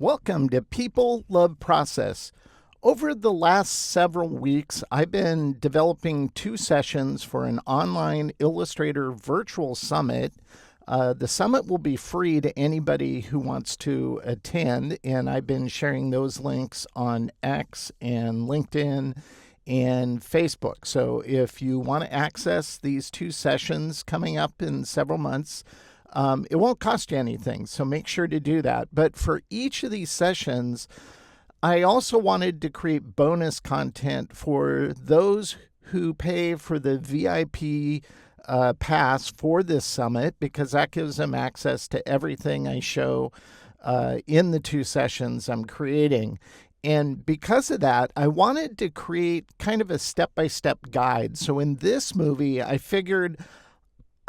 Welcome to People Love Process. Over the last several weeks, I've been developing 2 sessions for an online Illustrator virtual summit. The summit will be free to anybody who wants to attend, and I've been sharing those links on X and LinkedIn and Facebook. So if you want to access these 2 sessions coming up in several months, it won't cost you anything, so make sure to do that. But for each of these sessions, I also wanted to create bonus content for those who pay for the VIP pass for this summit, because that gives them access to everything I show in the 2 sessions I'm creating. And because of that, I wanted to create kind of a step-by-step guide. So in this movie, I figured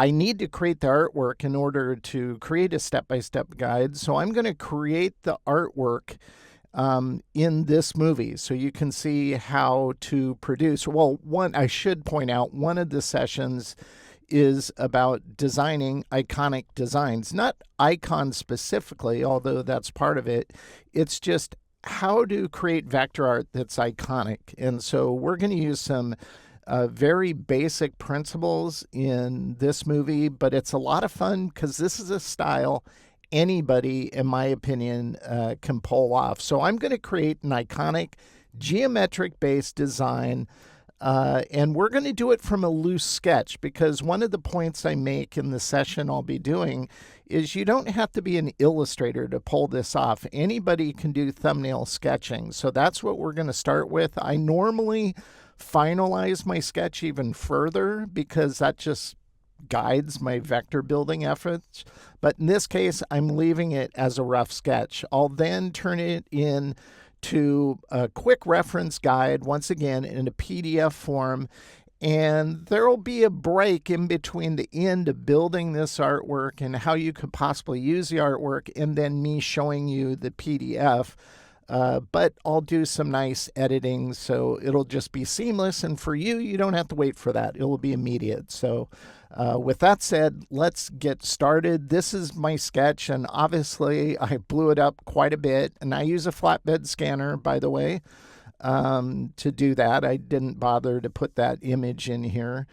I need to create the artwork in order to create a step-by-step guide. So I'm going to create the artwork in this movie so you can see how to produce. Well, I should point out, one of the sessions is about designing iconic designs. Not icons specifically, although that's part of it. It's just how to create vector art that's iconic. And so we're going to use some very basic principles in this movie, but it's a lot of fun because this is a style anybody, in my opinion, can pull off. So I'm going to create an iconic geometric-based design, and we're going to do it from a loose sketch, because one of the points I make in the session I'll be doing is you don't have to be an illustrator to pull this off. Anybody can do thumbnail sketching. So that's what we're going to start with. I normally finalize my sketch even further because that just guides my vector building efforts. But in this case, I'm leaving it as a rough sketch. I'll then turn it in to a quick reference guide, once again in a PDF form. And there will be a break in between the end of building this artwork and how you could possibly use the artwork, and then me showing you the PDF. But I'll do some nice editing, so it'll just be seamless. And for you, you don't have to wait for that. It will be immediate. So with that said, let's get started. This is my sketch, and obviously I blew it up quite a bit. And I use a flatbed scanner, by the way, to do that. I didn't bother to put that image in here.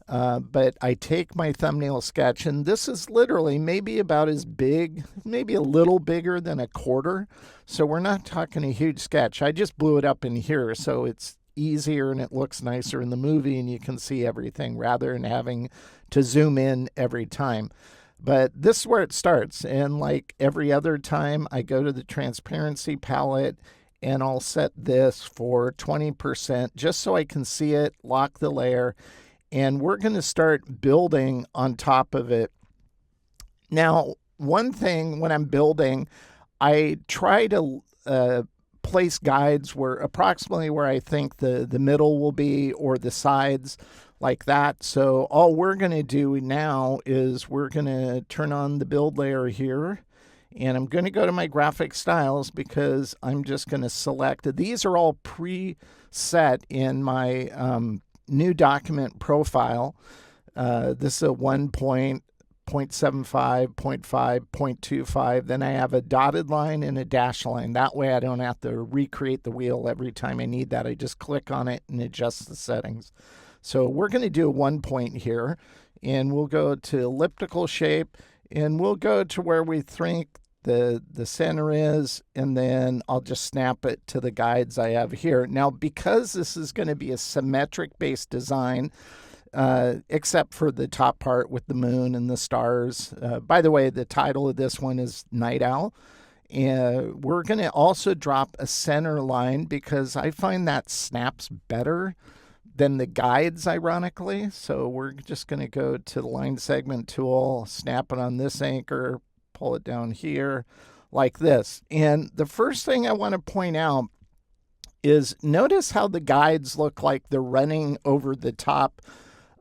But I take my thumbnail sketch, and this is literally maybe about as big, maybe a little bigger than a quarter. So we're not talking a huge sketch. I just blew it up in here so it's easier and it looks nicer in the movie and you can see everything rather than having to zoom in every time. But this is where it starts. And like every other time, I go to the transparency palette and I'll set this for 20% just so I can see it, lock the layer. And we're going to start building on top of it. Now, one thing when I'm building, I try to place guides approximately where I think the middle will be, or the sides, like that. So all we're going to do now is we're going to turn on the build layer here. And I'm going to go to my graphic styles because I'm just going to select. These are all preset in my new document profile. This is a 1.75, 0.5, 0.25. Then I have a dotted line and a dash line. That way I don't have to recreate the wheel every time I need that. I just click on it and adjust the settings. So we're going to do a 1 point here, and we'll go to elliptical shape, and we'll go to where we think the center is, and then I'll just snap it to the guides I have here. Now, because this is going to be a symmetric-based design, except for the top part with the moon and the stars. By the way, the title of this one is Night Owl. And we're going to also drop a center line because I find that snaps better than the guides, ironically. So we're just going to go to the line segment tool, snap it on this anchor, pull it down here like this. And the first thing I want to point out is notice how the guides look like they're running over the top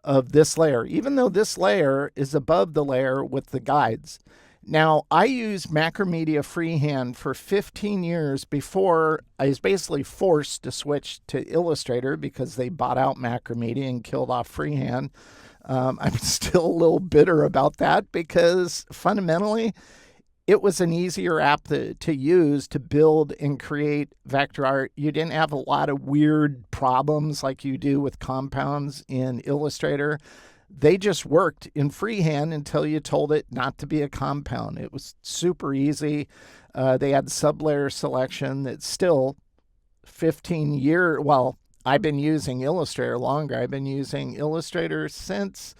of this layer, even though this layer is above the layer with the guides. Now, I used Macromedia freehand for 15 years before I was basically forced to switch to Illustrator because they bought out Macromedia and killed off freehand. I'm still a little bitter about that because fundamentally, it was an easier app to use to build and create vector art. You didn't have a lot of weird problems like you do with compounds in Illustrator. They just worked in freehand until you told it not to be a compound. It was super easy. They had sublayer selection that's still 15-year. Well, I've been using Illustrator longer. I've been using Illustrator since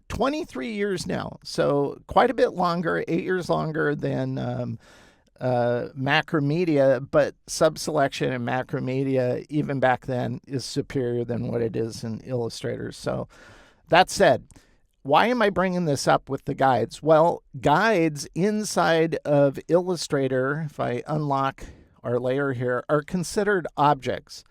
23 years now. So quite a bit longer, 8 years longer than Macromedia, but sub-selection in Macromedia, even back then, is superior than what it is in Illustrator. So that said, why am I bringing this up with the guides? Well, guides inside of Illustrator, if I unlock our layer here, are considered objects.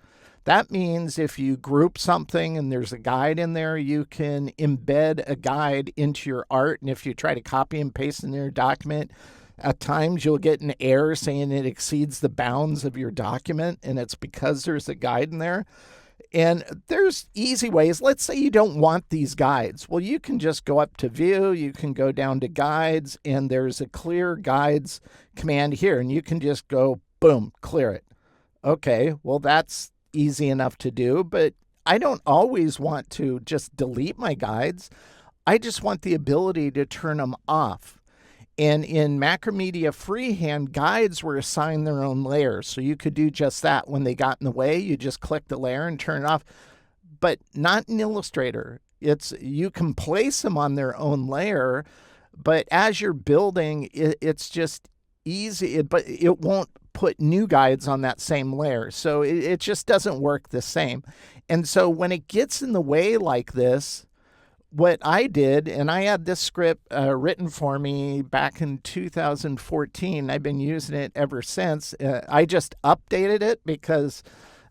That means if you group something and there's a guide in there, you can embed a guide into your art. And if you try to copy and paste in your document, at times you'll get an error saying it exceeds the bounds of your document, and it's because there's a guide in there. And there's easy ways. Let's say you don't want these guides. Well, you can just go up to View, you can go down to Guides, and there's a Clear Guides command here, and you can just go, boom, clear it. Okay, well, that's easy enough to do, but I don't always want to just delete my guides. I just want the ability to turn them off. And in Macromedia freehand, guides were assigned their own layers. So you could do just that. When they got in the way, you just click the layer and turn it off. But not in Illustrator. You can place them on their own layer, but as you're building, it's just easy, but it won't put new guides on that same layer. So it just doesn't work the same. And so when it gets in the way like this, what I did, and I had this script written for me back in 2014. I've been using it ever since. I just updated it because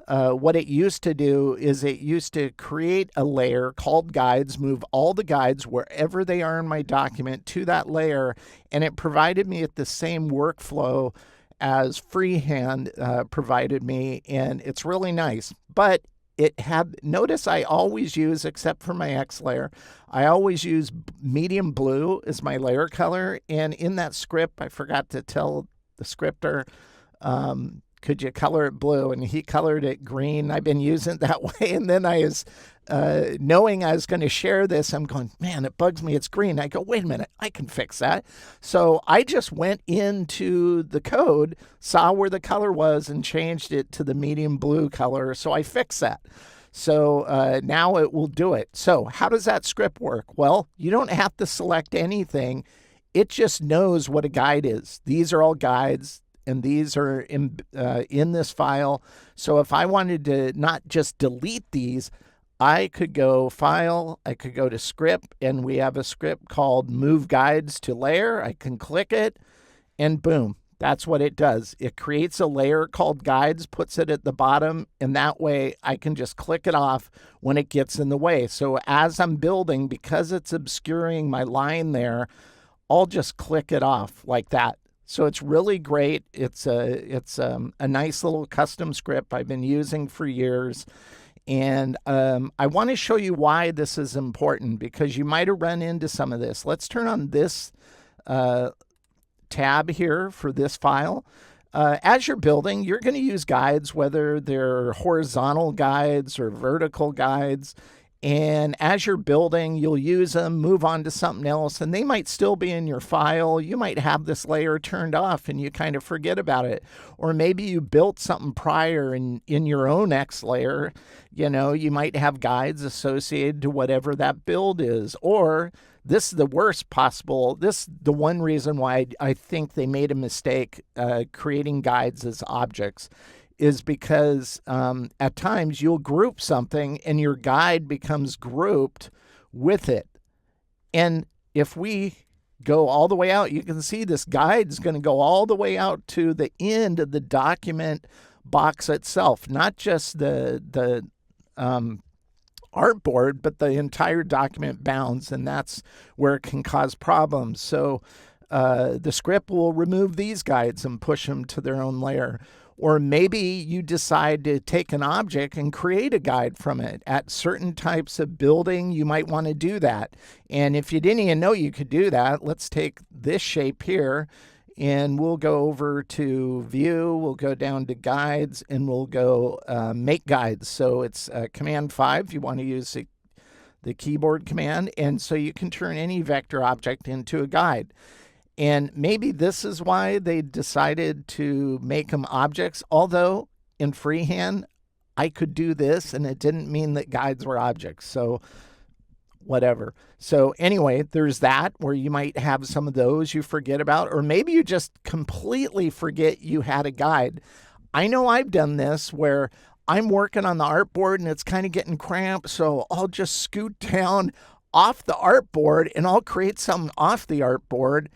what it used to do is it used to create a layer called guides, move all the guides wherever they are in my document to that layer, and it provided me at the same workflow as freehand provided me, and it's really nice. But it had, notice I always use, except for my X layer, I always use medium blue as my layer color. And in that script, I forgot to tell the scripter, could you color it blue? And he colored it green. I've been using it that way. And then I was, knowing I was going to share this, I'm going, man, it bugs me. It's green. I go, wait a minute, I can fix that. So I just went into the code, saw where the color was, and changed it to the medium blue color. So I fixed that. So now it will do it. So how does that script work? Well, you don't have to select anything. It just knows what a guide is. These are all guides, and these are in this file. So if I wanted to not just delete these, I could go File, I could go to Script, and we have a script called Move Guides to Layer. I can click it, and boom, that's what it does. It creates a layer called Guides, puts it at the bottom, and that way I can just click it off when it gets in the way. So as I'm building, because it's obscuring my line there, I'll just click it off like that. So it's really great. It's a nice little custom script I've been using for years. And I want to show you why this is important, because you might have run into some of this. Let's turn on this tab here for this file. As you're building, you're going to use guides, whether they're horizontal guides or vertical guides. And as you're building, you'll use them, move on to something else, and they might still be in your file. You might have this layer turned off and you kind of forget about it. Or maybe you built something prior in your own X layer. You know, you might have guides associated to whatever that build is. Or this is the worst possible. This is the one reason why I think they made a mistake creating guides as objects, is because at times you'll group something and your guide becomes grouped with it. And if we go all the way out, you can see this guide is going to go all the way out to the end of the document box itself, not just the artboard, but the entire document bounds, and that's where it can cause problems. So the script will remove these guides and push them to their own layer. Or maybe you decide to take an object and create a guide from it. At certain types of building, you might want to do that. And if you didn't even know you could do that, let's take this shape here. and we'll go over to View, we'll go down to Guides, and we'll go Make Guides. So it's Command 5. You want to use the keyboard command, and so you can turn any vector object into a guide. And maybe this is why they decided to make them objects, although in freehand, I could do this, and it didn't mean that guides were objects. So whatever. So anyway, there's that where you might have some of those you forget about, or maybe you just completely forget you had a guide. I know I've done this where I'm working on the artboard and it's kind of getting cramped, so I'll just scoot down off the artboard and I'll create something off the artboard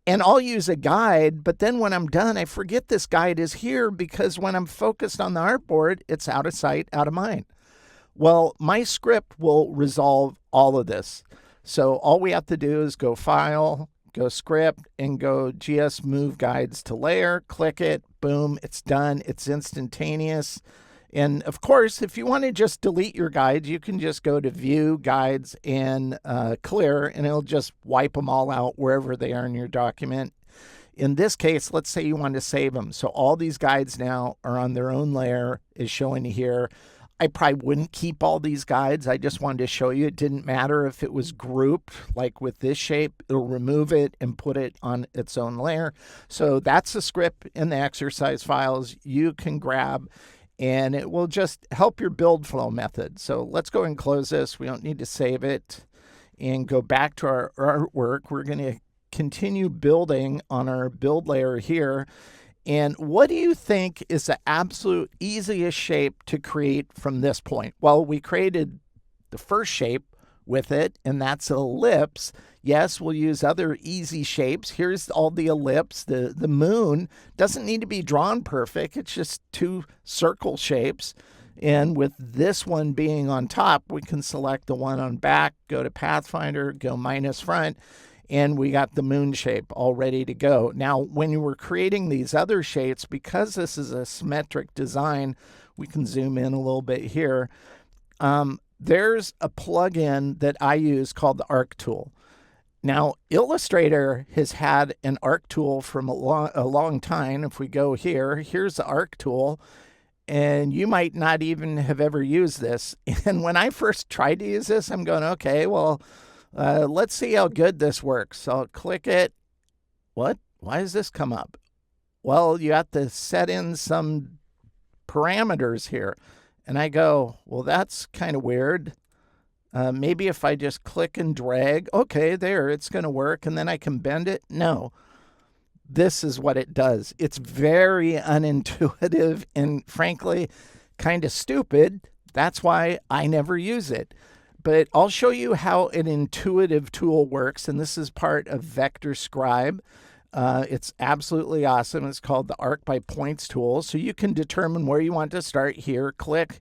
and I'll use a guide, but then when I'm done, I forget this guide is here because when I'm focused on the artboard, it's out of sight, out of mind. Well, my script will resolve all of this. So all we have to do is go File, go Script, and go GS Move Guides to Layer, click it, boom, it's done, it's instantaneous. And of course, if you want to just delete your guides, you can just go to View, Guides, and Clear, and it'll just wipe them all out wherever they are in your document. In this case, let's say you want to save them. So all these guides now are on their own layer, is showing here. I probably wouldn't keep all these guides. I just wanted to show you it didn't matter if it was grouped, like with this shape, it'll remove it and put it on its own layer. So that's the script in the exercise files you can grab, and it will just help your build flow method. So let's go and close this. We don't need to save it and go back to our artwork. We're going to continue building on our build layer here. And what do you think is the absolute easiest shape to create from this point? Well, we created the first shape with it, and that's an ellipse. Yes, we'll use other easy shapes. Here's all the ellipse. The moon doesn't need to be drawn perfect. It's just two circle shapes. And with this one being on top, we can select the one on back, go to Pathfinder, go minus front, and we got the moon shape all ready to go. Now, when you were creating these other shapes, because this is a symmetric design, we can zoom in a little bit here. There's a plugin that I use called the Arc tool. Now, Illustrator has had an Arc tool from a long time. If we go here, here's the Arc tool, and you might not even have ever used this. And when I first tried to use this, I'm going, okay, well, let's see how good this works. So I'll click it. What? Why does this come up? Well, you have to set in some parameters here. And I go, well, that's kind of weird. Maybe if I just click and drag, okay, there, it's going to work. And then I can bend it. No, this is what it does. It's very unintuitive and frankly, kind of stupid. That's why I never use it. But I'll show you how an intuitive tool works. And this is part of ColliderScribe. It's absolutely awesome. It's called the Arc by Points tool. So you can determine where you want to start here. Click,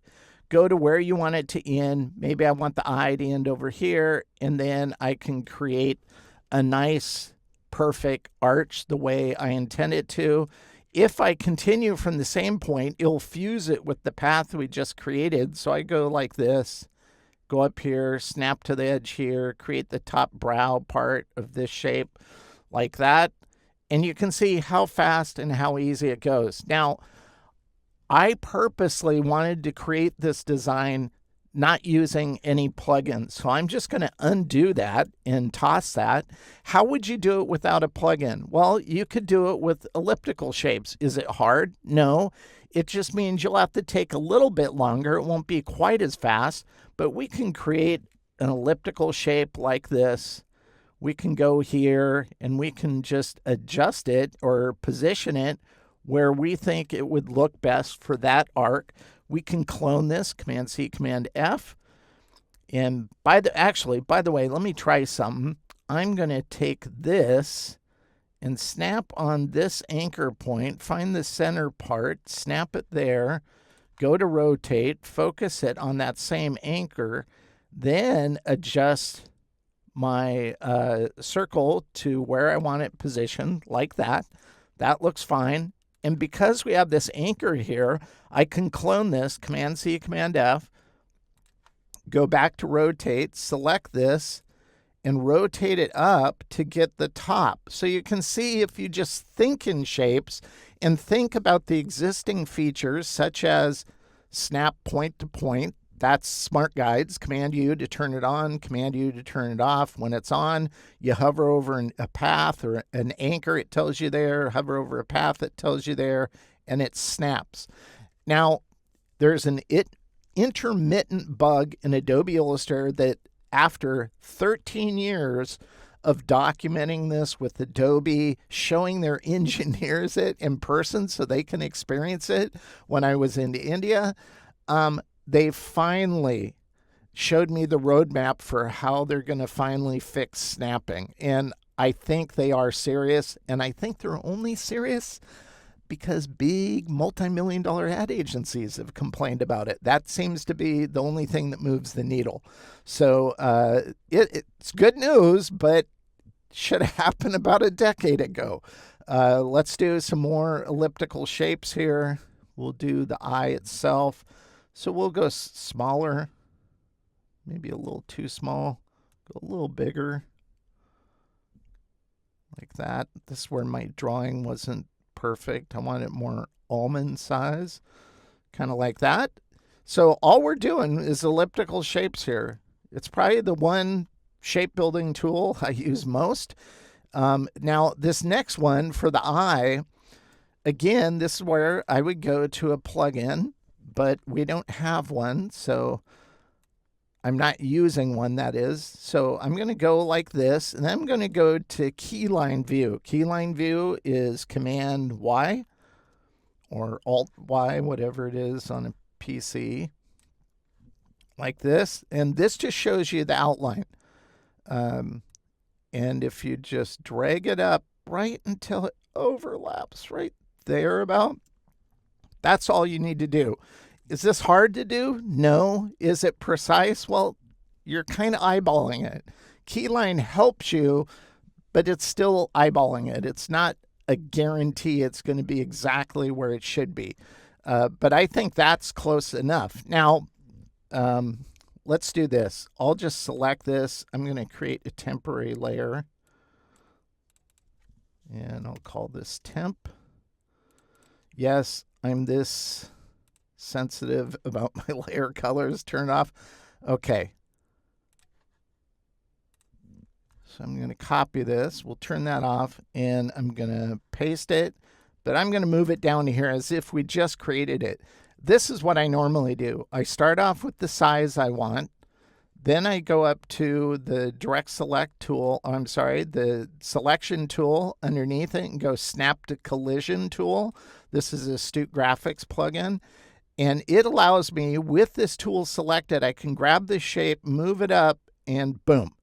go to where you want it to end. Maybe I want the eye to end over here. And then I can create a nice, perfect arch the way I intend it to. If I continue from the same point, it'll fuse it with the path we just created. So I go like this, go up here, snap to the edge here, create the top brow part of this shape like that. And you can see how fast and how easy it goes. Now, I purposely wanted to create this design not using any plugins. So I'm just going to undo that and toss that. How would you do it without a plugin? Well, you could do it with elliptical shapes. Is it hard? No. It just means you'll have to take a little bit longer. It won't be quite as fast, but we can create an elliptical shape like this. We can go here and we can just adjust it or position it where we think it would look best for that arc. We can clone this, Command C, Command F. And by the way, let me try something. I'm going to take this and snap on this anchor point, find the center part, snap it there, go to rotate, focus it on that same anchor, then adjust my circle to where I want it positioned, like that. That looks fine. And because we have this anchor here, I can clone this, Command C, Command F, go back to rotate, select this, and rotate it up to get the top. So you can see if you just think in shapes and think about the existing features such as snap point to point. That's Smart Guides. Command U to turn it on, Command U to turn it off. When it's on, you hover over a path or an anchor, it tells you there. Hover over a path, it tells you there, and it snaps. Now, there's an intermittent bug in Adobe Illustrator that after 13 years of documenting this with Adobe, showing their engineers it in person so they can experience it when I was in India, they finally showed me the roadmap for how they're going to finally fix snapping. And I think they are serious, and I think they're only serious because big multi-million-dollar ad agencies have complained about it. That seems to be the only thing that moves the needle. So it's good news, but should have happened about a decade ago. Let's do some more elliptical shapes here. We'll do the eye itself. So we'll go smaller, maybe a little too small, go a little bigger, like that. This is where my drawing wasn't perfect. I want it more almond size, kind of like that. So all we're doing is elliptical shapes here. It's probably the one shape building tool I use most. Now this next one for the eye, again, this is where I would go to a plugin, but we don't have one, so I'm not using one, that is. So I'm going to go like this, and then I'm going to go to Keyline View. Keyline View is Command Y or Alt Y, whatever it is on a PC, like this. And this just shows you the outline. And if you just drag it up right until it overlaps right there about, that's all you need to do. Is this hard to do? No. Is it precise? Well, you're kind of eyeballing it. Keyline helps you, but it's still eyeballing it. It's not a guarantee it's going to be exactly where it should be. But I think that's close enough. Now, let's do this. I'll just select this. I'm going to create a temporary layer. And I'll call this temp. Yes, I'm this sensitive about my layer colors. Turn off. Okay. So I'm going to copy this. We'll turn that off, and I'm going to paste it, but I'm going to move it down to here as if we just created it. This is what I normally do. I start off with the size I want. Then I go up to the direct select tool. I'm sorry, the selection tool underneath it and go snap to collision tool. This is Astute Graphics plugin. And it allows me, with this tool selected, I can grab this shape, move it up, and boom.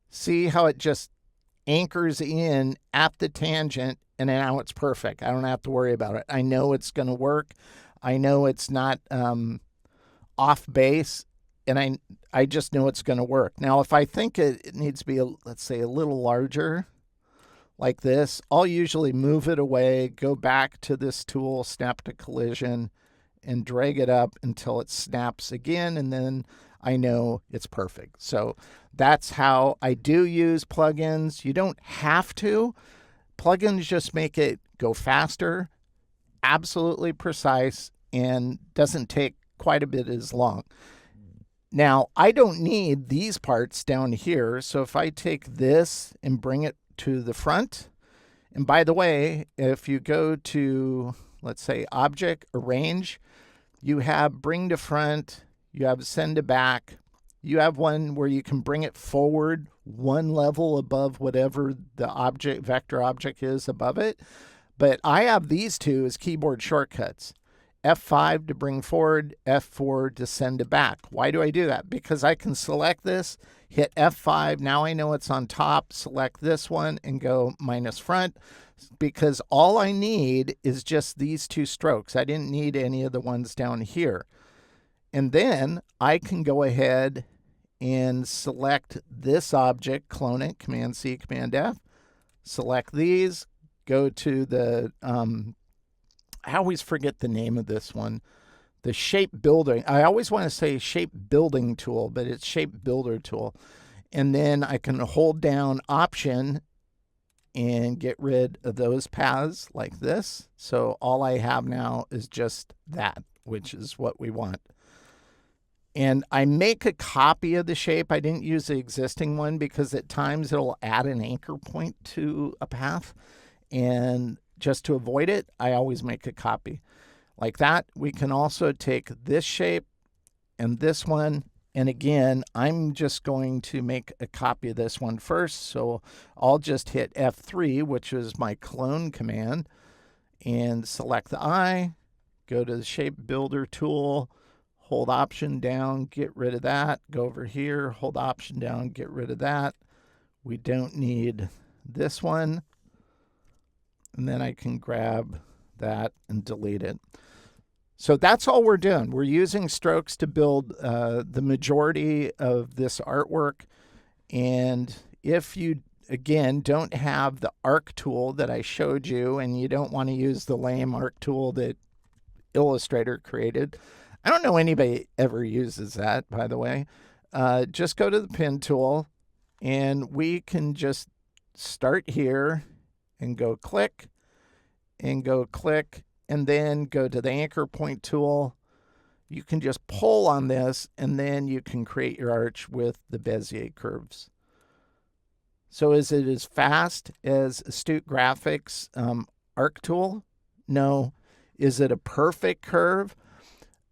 See how it just anchors in at the tangent, and now it's perfect. I don't have to worry about it. I know it's going to work. I know it's not off base, and I just know it's going to work. Now, if I think it needs to be, let's say, a little larger, like this, I'll usually move it away, go back to this tool, snap to collision, and drag it up until it snaps again, and then I know it's perfect. So that's how I do use plugins. You don't have to. Plugins just make it go faster, absolutely precise, and doesn't take quite a bit as long. Now, I don't need these parts down here, so if I take this and bring it to the front, and by the way, if you go to, let's say, Object, Arrange, you have Bring to Front, you have Send to Back, you have one where you can bring it forward one level above whatever the object, vector object is above it. But I have these two as keyboard shortcuts. F5 to bring forward, F4 to send to back. Why do I do that? Because I can select this, hit F5, now I know it's on top, select this one and go minus front, because all I need is just these two strokes. I didn't need any of the ones down here. And then I can go ahead and select this object, clone it, Command C, Command F, select these, go to the, I always forget the name of this one, the shape building. I always want to say shape building tool, but it's shape builder tool. And then I can hold down Option and get rid of those paths like this. So all I have now is just that, which is what we want. And I make a copy of the shape. I didn't use the existing one because at times it'll add an anchor point to a path. And just to avoid it, I always make a copy. Like that, we can also take this shape and this one. And again, I'm just going to make a copy of this one first. So I'll just hit F3, which is my clone command, and select the eye, go to the shape builder tool, hold Option down, get rid of that, go over here, hold Option down, get rid of that. We don't need this one. And then I can grab that and delete it. So that's all we're doing. We're using strokes to build the majority of this artwork. And if you, again, don't have the arc tool that I showed you, and you don't want to use the lame arc tool that Illustrator created, I don't know anybody ever uses that, by the way. Just go to the pen tool, and we can just start here and go click, and then go to the anchor point tool. You can just pull on this, and then you can create your arch with the Bezier curves. So is it as fast as Astute Graphics arc tool? No. Is it a perfect curve?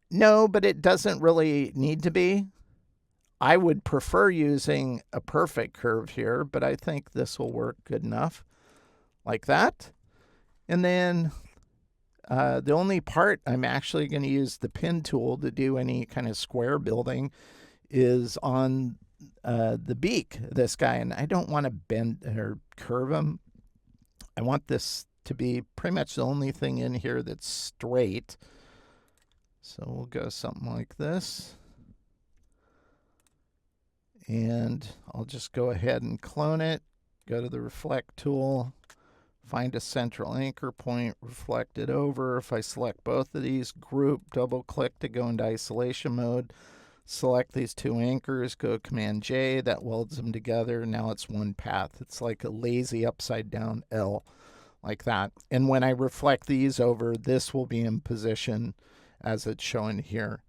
No, but it doesn't really need to be. I would prefer using a perfect curve here, but I think this will work good enough. Like that. And then the only part I'm actually going to use the pen tool to do any kind of square building is on the beak of this guy. And I don't want to bend or curve him. I want this to be pretty much the only thing in here that's straight. So we'll go something like this. And I'll just go ahead and clone it. Go to the reflect tool. Find a central anchor point, reflect it over. If I select both of these, group, double click to go into isolation mode. Select these two anchors, go Command J, that welds them together. Now it's one path. It's like a lazy upside down L, like that. And when I reflect these over, this will be in position as it's shown here.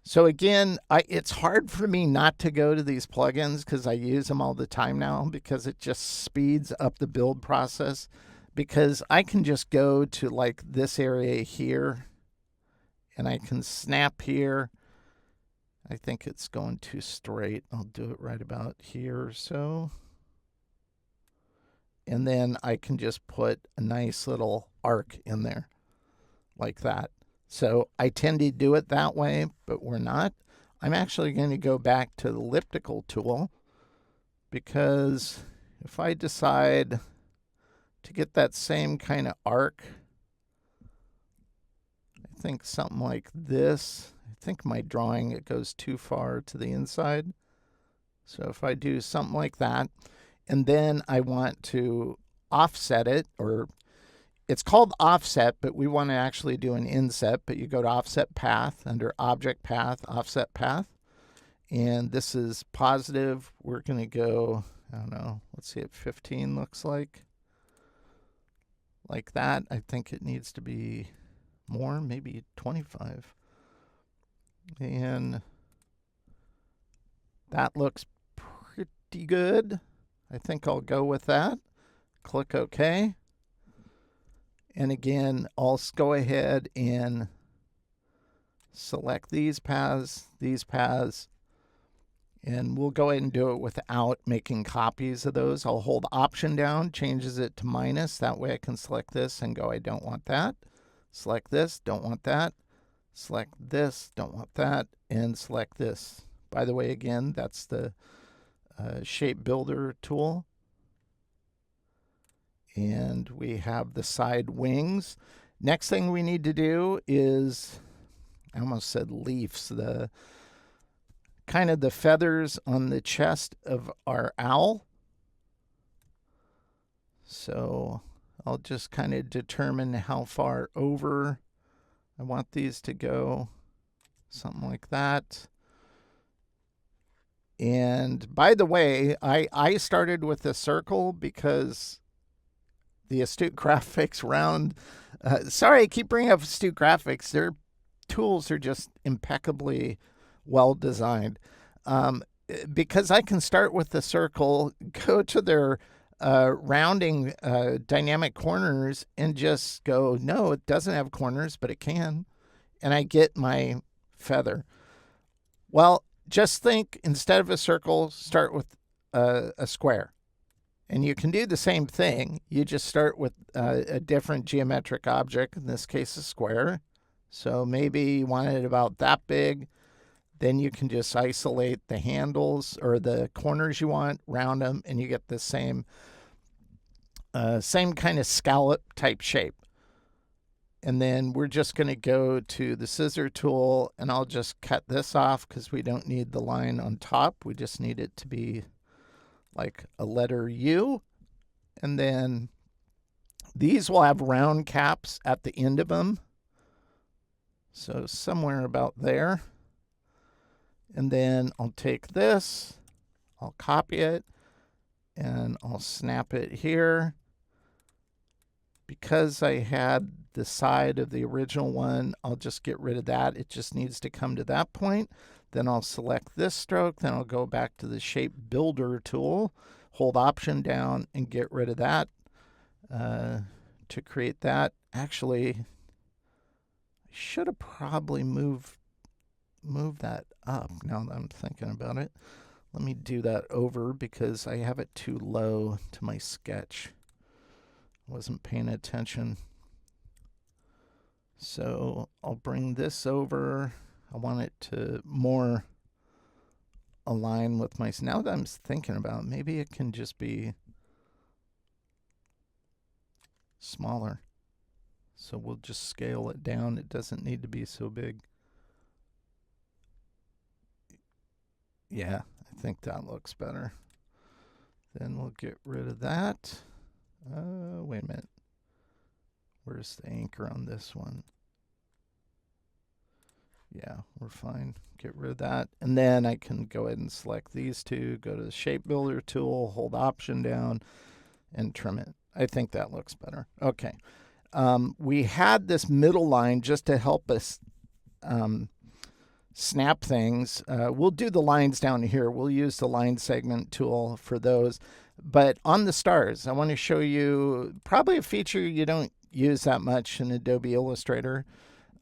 So again, it's hard for me not to go to these plugins because I use them all the time now, because it just speeds up the build process. Because I can just go to like this area here and I can snap here. I think it's going too straight. I'll do it right about here or so. And then I can just put a nice little arc in there like that. So I tend to do it that way, but we're not. I'm actually going to go back to the elliptical tool, because if I decide to get that same kind of arc, I think something like this. I think my drawing, it goes too far to the inside. So if I do something like that, and then I want to offset it, or it's called offset, but we want to actually do an inset. But you go to offset path, under object path, offset path. And this is positive. We're going to go, I don't know, let's see what 15 looks like. Like that. I think it needs to be more, maybe 25. And that looks pretty good. I think I'll go with that. Click OK. And again, I'll go ahead and select these paths, and we'll go ahead and do it without making copies of those. I'll hold Option down, changes it to minus. That way I can select this and go, I don't want that. Select this, don't want that. Select this, don't want that. And select this. By the way, again, that's the shape builder tool. And we have the side wings. Next thing we need to do is, I almost said leaves, the kind of the feathers on the chest of our owl. So I'll just kind of determine how far over I want these to go. Something like that. And by the way, I started with a circle because the Astute Graphics round. Sorry, I keep bringing up Astute Graphics. Their tools are just impeccably well designed. Because I can start with the circle, go to their rounding dynamic corners, and just go, no, it doesn't have corners, but it can. And I get my feather. Well, just think, instead of a circle, start with a square. And you can do the same thing. You just start with a different geometric object, in this case a square. So maybe you want it about that big. Then you can just isolate the handles or the corners you want, round them, and you get the same kind of scallop type shape. And then we're just going to go to the scissor tool, and I'll just cut this off because we don't need the line on top. We just need it to be like a letter U. And then these will have round caps at the end of them. So somewhere about there. And then I'll take this, I'll copy it, and I'll snap it here. Because I had the side of the original one, I'll just get rid of that. It just needs to come to that point. Then I'll select this stroke. Then I'll go back to the Shape Builder tool, hold Option down, and get rid of that to create that. Actually, I should have probably moved that up now that I'm thinking about it. Let me do that over because I have it too low to my sketch. Wasn't paying attention. So I'll bring this over. I want it to more align with my, now that I'm thinking about it, maybe it can just be smaller. So we'll just scale it down. It doesn't need to be so big. Yeah, I think that looks better. Then we'll get rid of that. Wait a minute. Where's the anchor on this one? Yeah, we're fine. Get rid of that. And then I can go ahead and select these two, go to the Shape Builder tool, hold Option down, and trim it. I think that looks better. Okay. We had this middle line just to help us snap things. We'll do the lines down here. We'll use the line segment tool for those. But on the stars, I want to show you probably a feature you don't use that much in Adobe Illustrator,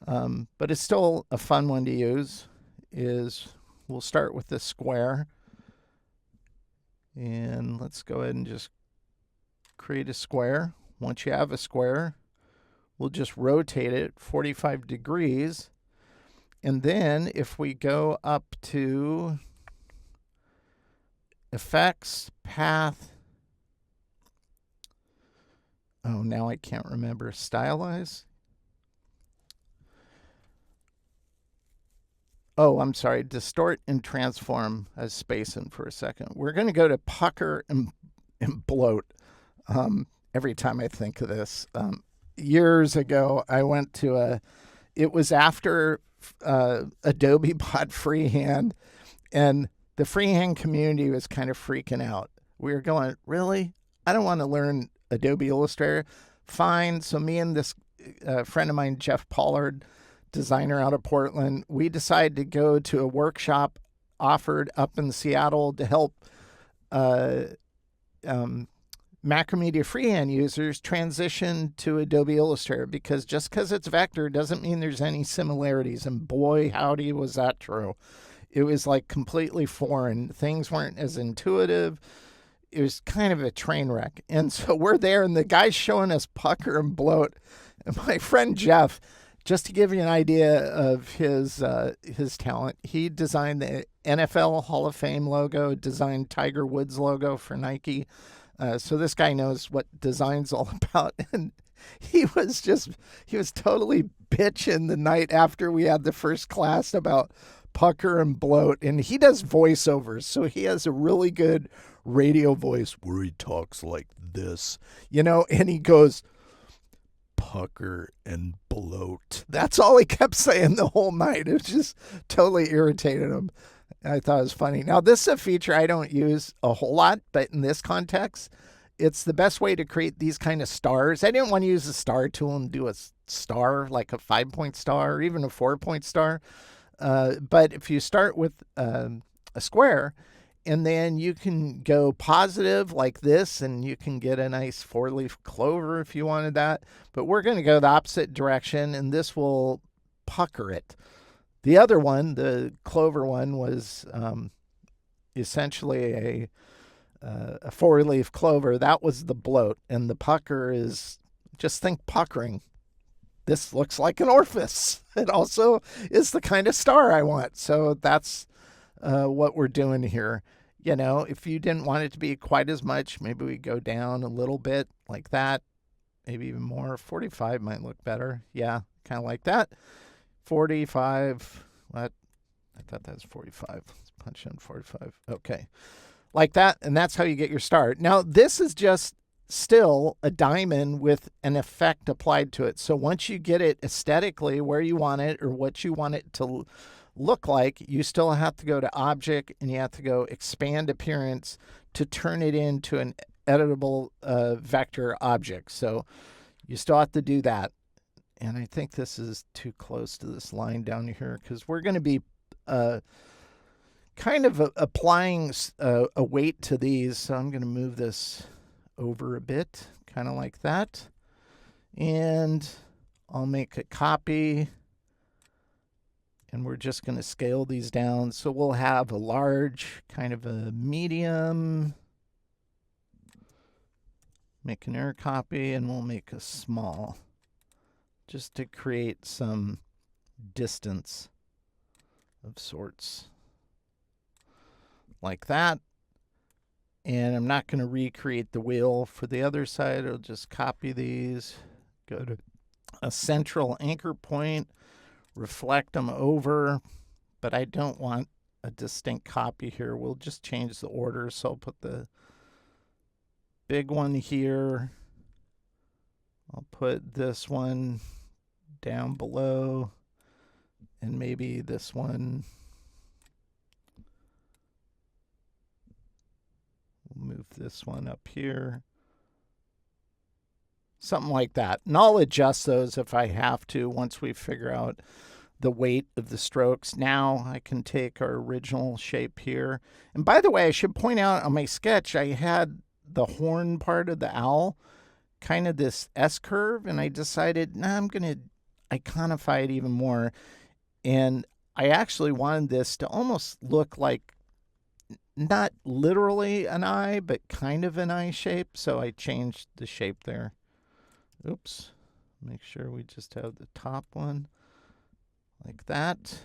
but it's still a fun one to use. Is we'll start with the square. And let's go ahead and just create a square. Once you have a square, we'll just rotate it 45 degrees. And then if we go up to Effects, Path, oh, now I can't remember, Stylize. Oh, I'm sorry, Distort and Transform. I was spacing for a second. We're going to go to Pucker and Bloat. Every time I think of this. Years ago, I went to it was after Adobe bought Freehand, and the Freehand community was kind of freaking out. We were going, really? I don't want to learn Adobe Illustrator. Fine. So me and this friend of mine, Jeff Pollard, designer out of Portland, we decided to go to a workshop offered up in Seattle to help Macromedia Freehand users transition to Adobe Illustrator, because just because it's vector doesn't mean there's any similarities. And boy, howdy, was that true. It was like completely foreign. Things weren't as intuitive. It was kind of a train wreck. And so we're there, and the guy's showing us Pucker and Bloat. And my friend Jeff, just to give you an idea of his talent, he designed the NFL Hall of Fame logo, designed Tiger Woods logo for Nike. So this guy knows what design's all about. And he was totally bitching the night after we had the first class about Pucker and Bloat. And he does voiceovers, so he has a really good radio voice where he talks like this, and he goes, Pucker and Bloat. That's all he kept saying the whole night. It was just totally irritated him. I thought it was funny. Now, this is a feature I don't use a whole lot, but in this context, it's the best way to create these kind of stars. I didn't want to use the star tool and do a star, like a 5-point star or even a 4-point star. But if you start with a square, and then you can go positive like this, and you can get a nice 4-leaf clover if you wanted that. But we're going to go the opposite direction, and this will pucker it. The other one, the clover one, was essentially a 4-leaf clover. That was the bloat, and the pucker is, just think puckering. This looks like an orifice. It also is the kind of star I want. So that's what we're doing here. You know, if you didn't want it to be quite as much, maybe we go down a little bit like that. Maybe even more. 45 might look better. Yeah, kind of like that. 45. What? I thought that was 45. Let's punch in 45. Okay. Like that. And that's how you get your start. Now, this is just still a diamond with an effect applied to it. So once you get it aesthetically where you want it or what you want it to look like, you still have to go to Object and you have to go Expand Appearance to turn it into an editable vector object. So you still have to do that. And I think this is too close to this line down here because we're going to be kind of applying a weight to these. So I'm going to move this over a bit, kind of like that. And I'll make a copy. And we're just going to scale these down. So we'll have a large, kind of a medium. Make an error copy, and we'll make a small, just to create some distance of sorts. Like that. And I'm not going to recreate the wheel for the other side. I'll just copy these, go to a central anchor point, reflect them over, but I don't want a distinct copy here. We'll just change the order. So I'll put the big one here. I'll put this one down below, and maybe this one. We'll move this one up here. Something like that. And I'll adjust those if I have to once we figure out the weight of the strokes. Now I can take our original shape here. And by the way, I should point out on my sketch, I had the horn part of the owl, kind of this S-curve, and I decided, nah, I'm going to iconify it even more. And I actually wanted this to almost look like not literally an eye, but kind of an eye shape. So I changed the shape there. Oops. Make sure we just have the top one like that.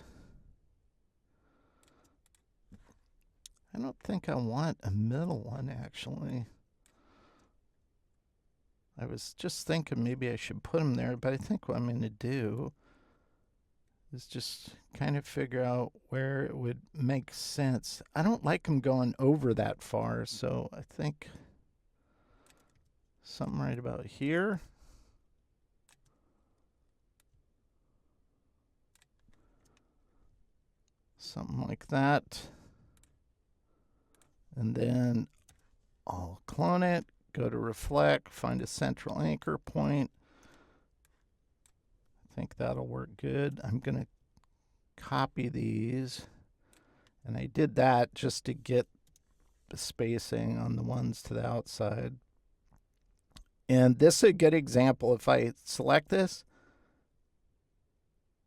I don't think I want a middle one, actually. I was just thinking maybe I should put them there, but I think what I'm going to do is just kind of figure out where it would make sense. I don't like them going over that far, so I think something right about here. Something like that. And then I'll clone it, go to Reflect, find a central anchor point. I think that'll work good. I'm going to copy these. And I did that just to get the spacing on the ones to the outside. And this is a good example. If I select this,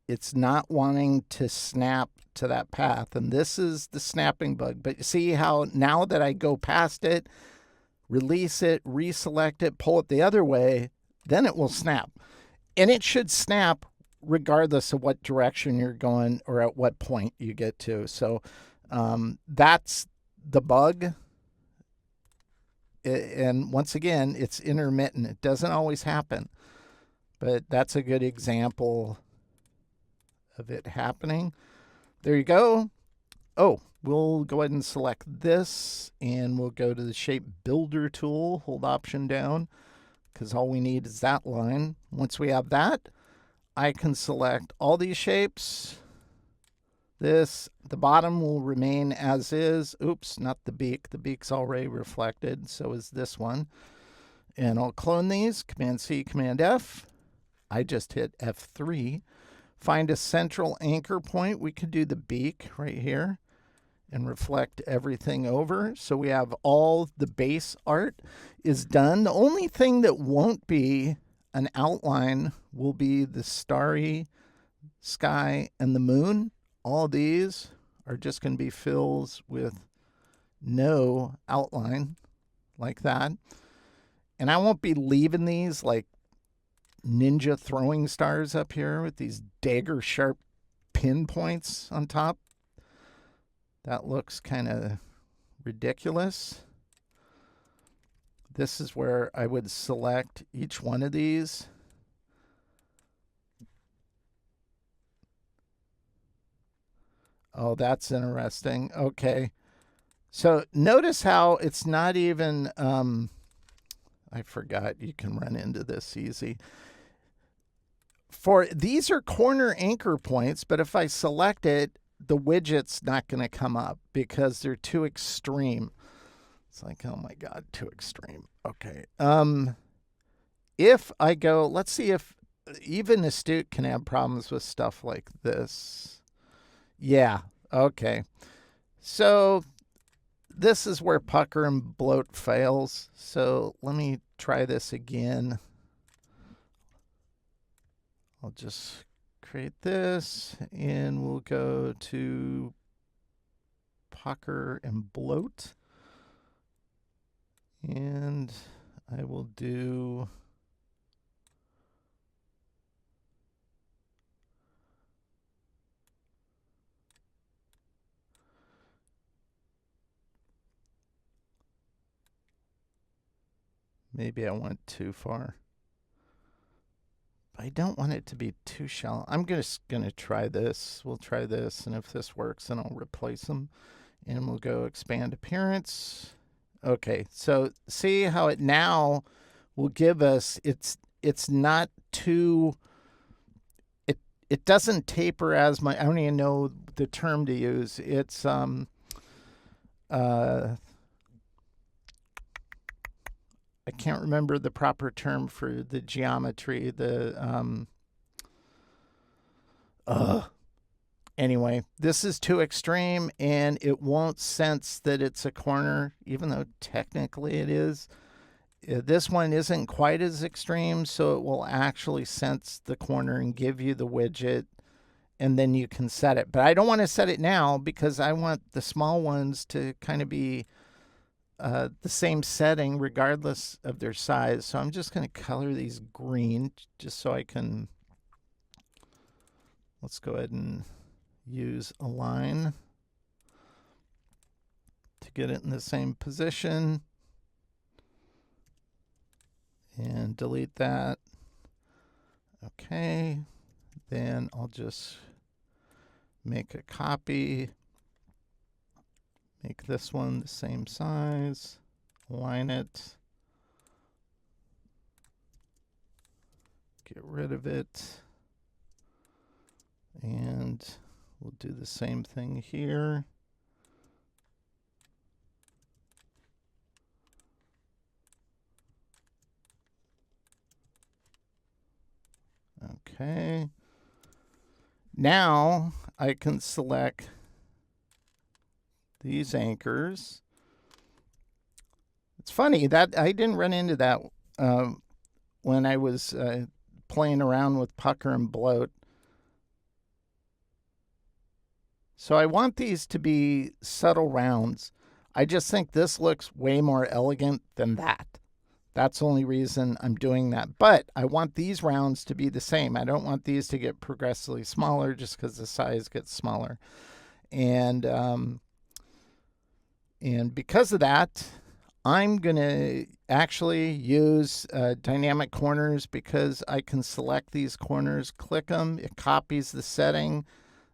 it's not wanting to snap to that path. And this is the snapping bug. But you see how now that I go past it, release it, reselect it, pull it the other way, then it will snap. And it should snap regardless of what direction you're going or at what point you get to. So that's the bug. And once again, it's intermittent. It doesn't always happen. But that's a good example of it happening. There you go. Oh, we'll go ahead and select this, and we'll go to the Shape Builder tool, hold Option down, because all we need is that line. Once we have that, I can select all these shapes, The bottom will remain as is. Oops, not the beak. The beak's already reflected, so is this one. And I'll clone these, Command C, Command F. I just hit F3. Find a central anchor point. We could do the beak right here and reflect everything over. So we have all the base art is done. The only thing that won't be an outline will be the starry sky and the moon. All these are just going to be fills with no outline like that. And I won't be leaving these like ninja throwing stars up here with these dagger sharp pinpoints on top. That looks kind of ridiculous. This is where I would select each one of these. Oh, that's interesting. Okay. So notice how it's not even, I forgot you can run into this easy. These are corner anchor points, but if I select it, the widget's not going to come up because they're too extreme. It's like, oh my God, too extreme. Okay. If I go, let's see if even Astute can have problems with stuff like this. Yeah. Okay. So this is where pucker and bloat fails. So let me try this again. I'll just create this and we'll go to pucker and bloat. And I will do maybe I went too far. I don't want it to be too shallow. I'm just going to try this. We'll try this, and if this works, then I'll replace them. And we'll go expand appearance. Okay, so see how it now will give us, it's not too, it doesn't taper as much. I don't even know the term to use. It's, I can't remember the proper term for the geometry. Anyway, this is too extreme and it won't sense that it's a corner, even though technically it is. This one isn't quite as extreme, so it will actually sense the corner and give you the widget, and then you can set it. But I don't want to set it now because I want the small ones to kind of be the same setting regardless of their size. So I'm just going to color these green just so I can, let's go ahead and use align to get it in the same position and delete that. Okay, then I'll just make a copy. Make this one the same size, align it, get rid of it, and we'll do the same thing here. Okay. Now I can select these anchors. It's funny that I didn't run into that when I was playing around with pucker and bloat. So I want these to be subtle rounds. I just think this looks way more elegant than that. That's the only reason I'm doing that. But I want these rounds to be the same. I don't want these to get progressively smaller just because the size gets smaller. And because of that, I'm going to actually use dynamic corners because I can select these corners, click them, it copies the setting.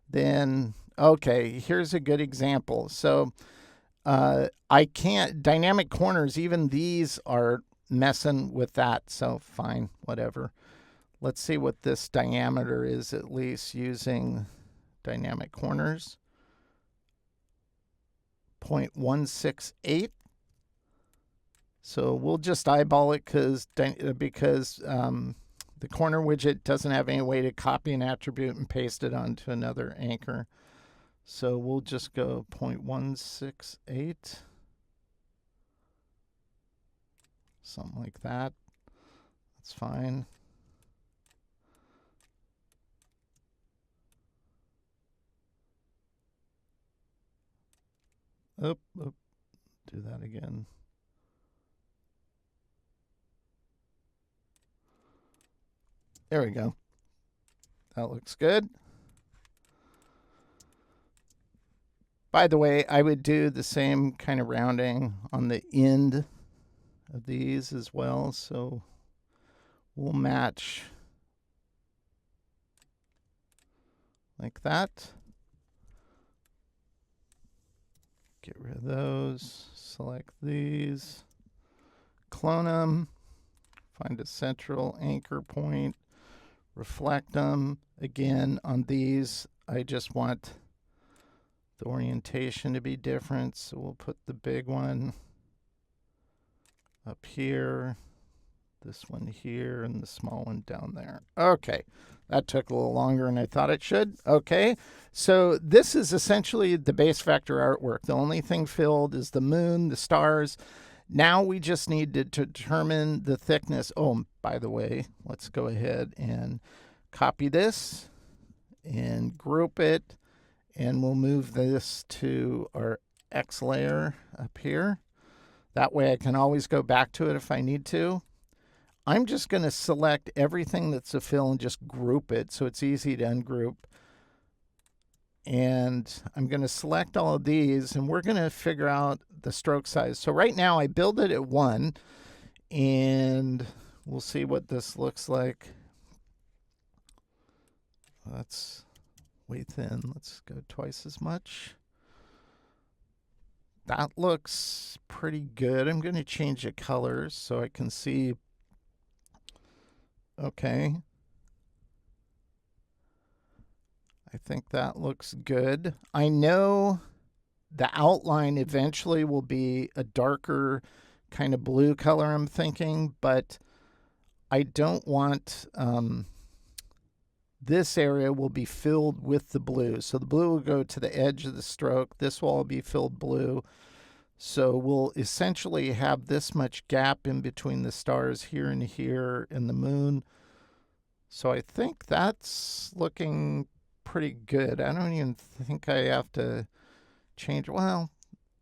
Then, okay, here's a good example. So I can't, dynamic corners, even these are messing with that. So fine, whatever. Let's see what this diameter is, at least using dynamic corners, 0.168. So we'll just eyeball it because the corner widget doesn't have any way to copy an attribute and paste it onto another anchor. So we'll just go 0.168, something like that. That's fine. Oop, do that again. There we go. That looks good. By the way, I would do the same kind of rounding on the end of these as well. So we'll match like that. Get rid of those. Select these. Clone them. Find a central anchor point. Reflect them. Again, on these, I just want the orientation to be different. So we'll put the big one up here, this one here, and the small one down there. Okay, that took a little longer than I thought it should. Okay, so this is essentially the base vector artwork. The only thing filled is the moon, the stars. Now we just need to determine the thickness. Oh, by the way, let's go ahead and copy this and group it. And we'll move this to our X layer up here. That way I can always go back to it if I need to. I'm just going to select everything that's a fill and just group it so it's easy to ungroup. And I'm going to select all of these, and we're going to figure out the stroke size. So right now I build it at 1, and we'll see what this looks like. That's way thin. Let's go twice as much. That looks pretty good. I'm going to change the colors so I can see. Okay. I think that looks good. I know the outline eventually will be a darker kind of blue color, I'm thinking, but I don't want this area will be filled with the blue. So the blue will go to the edge of the stroke. This will all be filled blue. So we'll essentially have this much gap in between the stars here and here and the moon. So I think that's looking pretty good. I don't even think I have to change. Well,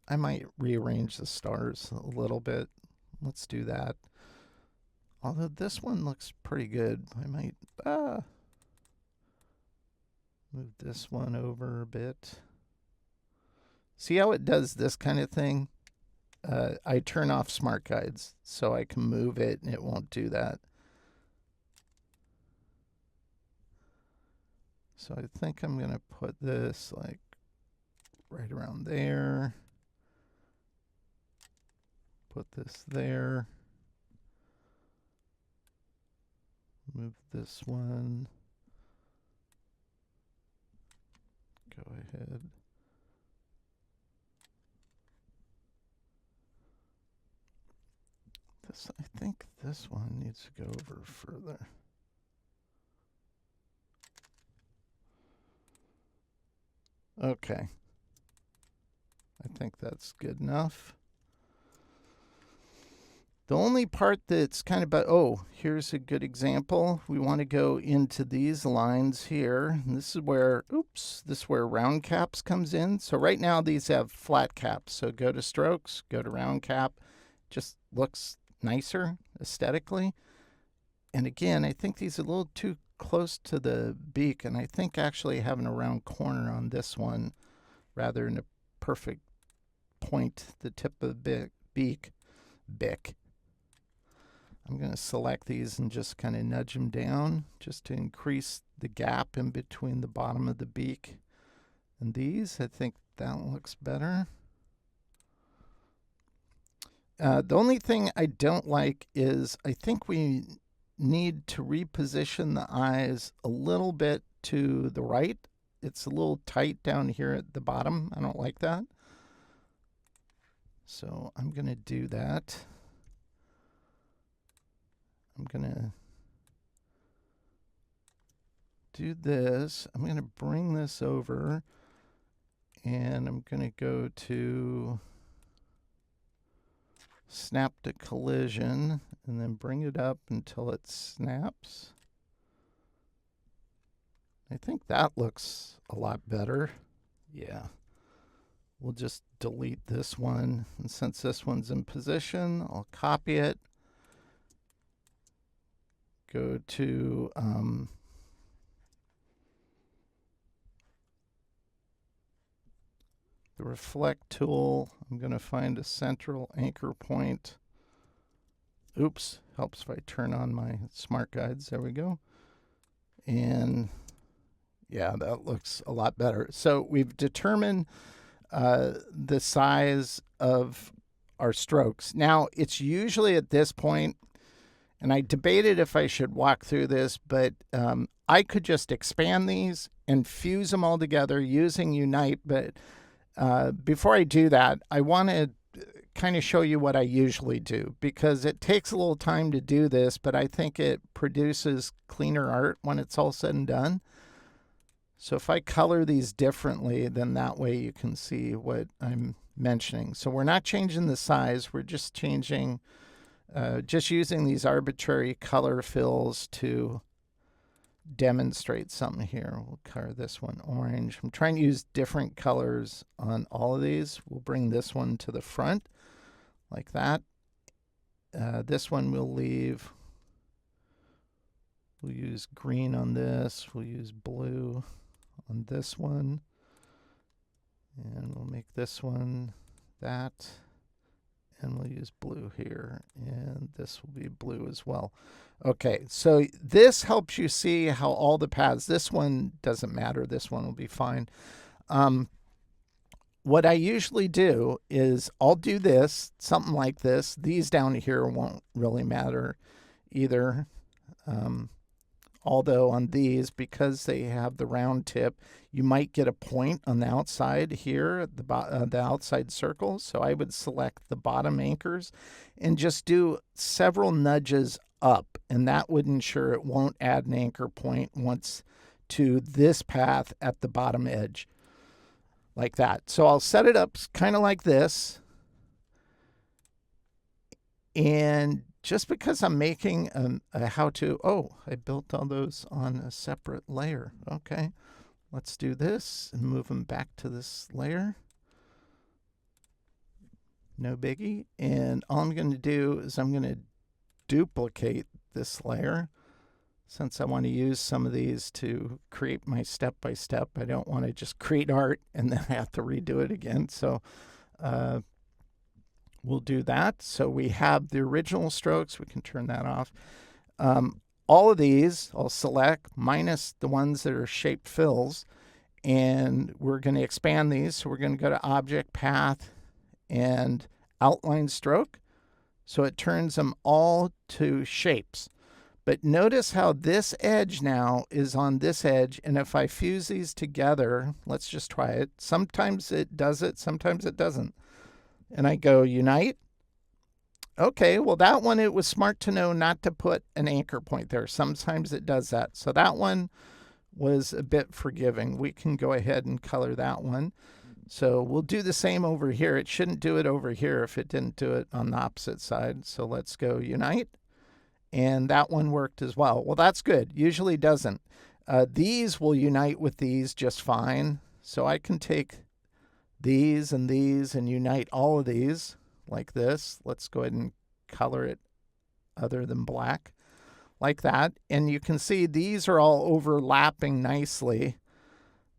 I might rearrange the stars a little bit. Let's do that. Although this one looks pretty good. I might move this one over a bit. See how it does this kind of thing? I turn off smart guides so I can move it and it won't do that. So I think I'm going to put this like right around there. Put this there. Move this one. Go ahead. I think this one needs to go over further. Okay. I think that's good enough. The only part that's kind of, here's a good example. We want to go into these lines here. And this is where, this is where round caps comes in. So right now these have flat caps. So go to strokes, go to round cap. Just looks nicer aesthetically. And again, I think these are a little too close to the beak. And I think actually having a round corner on this one rather than a perfect point, the tip of the beak. I'm going to select these and just kind of nudge them down just to increase the gap in between the bottom of the beak and these. I think that looks better. The only thing I don't like is I think we need to reposition the eyes a little bit to the right it's a little tight down here at the bottom. I don't like that. So I'm going to do that. I'm going to do this. I'm going to bring this over, and I'm going to go to snap to collision, and then bring it up until it snaps. I think that looks a lot better. Yeah. We'll just delete this one. And since this one's in position, I'll copy it. Go to the reflect tool. I'm going to find a central anchor point. Oops, helps if I turn on my smart guides. There we go. And yeah, that looks a lot better. So we've determined the size of our strokes. Now, it's usually at this point, and I debated if I should walk through this, but I could just expand these and fuse them all together using Unite. But before I do that, I want to kind of show you what I usually do, because it takes a little time to do this, but I think it produces cleaner art when it's all said and done. So if I color these differently, then that way you can see what I'm mentioning. So we're not changing the size. We're just changing, just using these arbitrary color fills to demonstrate something here. We'll color this one orange. I'm trying to use different colors on all of these. We'll bring this one to the front like that. This one we'll leave. We'll use green on this. We'll use blue on this one, and we'll make this one that, and we'll use blue here, and this will be blue as well. Okay, so this helps you see how all the paths, this one doesn't matter, this one will be fine. What I usually do is I'll do this, something like this. These down here won't really matter either. Although on these, because they have the round tip, you might get a point on the outside here, the outside circle. So I would select the bottom anchors and just do several nudges up, and that would ensure it won't add an anchor point once to this path at the bottom edge, like that. So I'll set it up kind of like this, and just because I'm making a how-to, oh, I built all those on a separate layer. Okay, let's do this and move them back to this layer. No biggie. And all I'm going to do is I'm going to duplicate this layer. Since I want to use some of these to create my step-by-step, I don't want to just create art and then have to redo it again. So we'll do that. So we have the original strokes. We can turn that off. All of these I'll select minus the ones that are shaped fills, and we're going to expand these. So we're going to go to Object, Path, and Outline Stroke. So it turns them all to shapes. But notice how this edge now is on this edge, and if I fuse these together, let's just try it. Sometimes it does it, sometimes it doesn't. And I go Unite. Okay, well that one, it was smart to know not to put an anchor point there. Sometimes it does that. So that one was a bit forgiving. We can go ahead and color that one. So we'll do the same over here. It shouldn't do it over here if it didn't do it on the opposite side. So let's go Unite. And that one worked as well. Well, that's good. Usually doesn't. These will unite with these just fine. So I can take these and unite all of these like this. Let's go ahead and color it other than black like that. And you can see these are all overlapping nicely.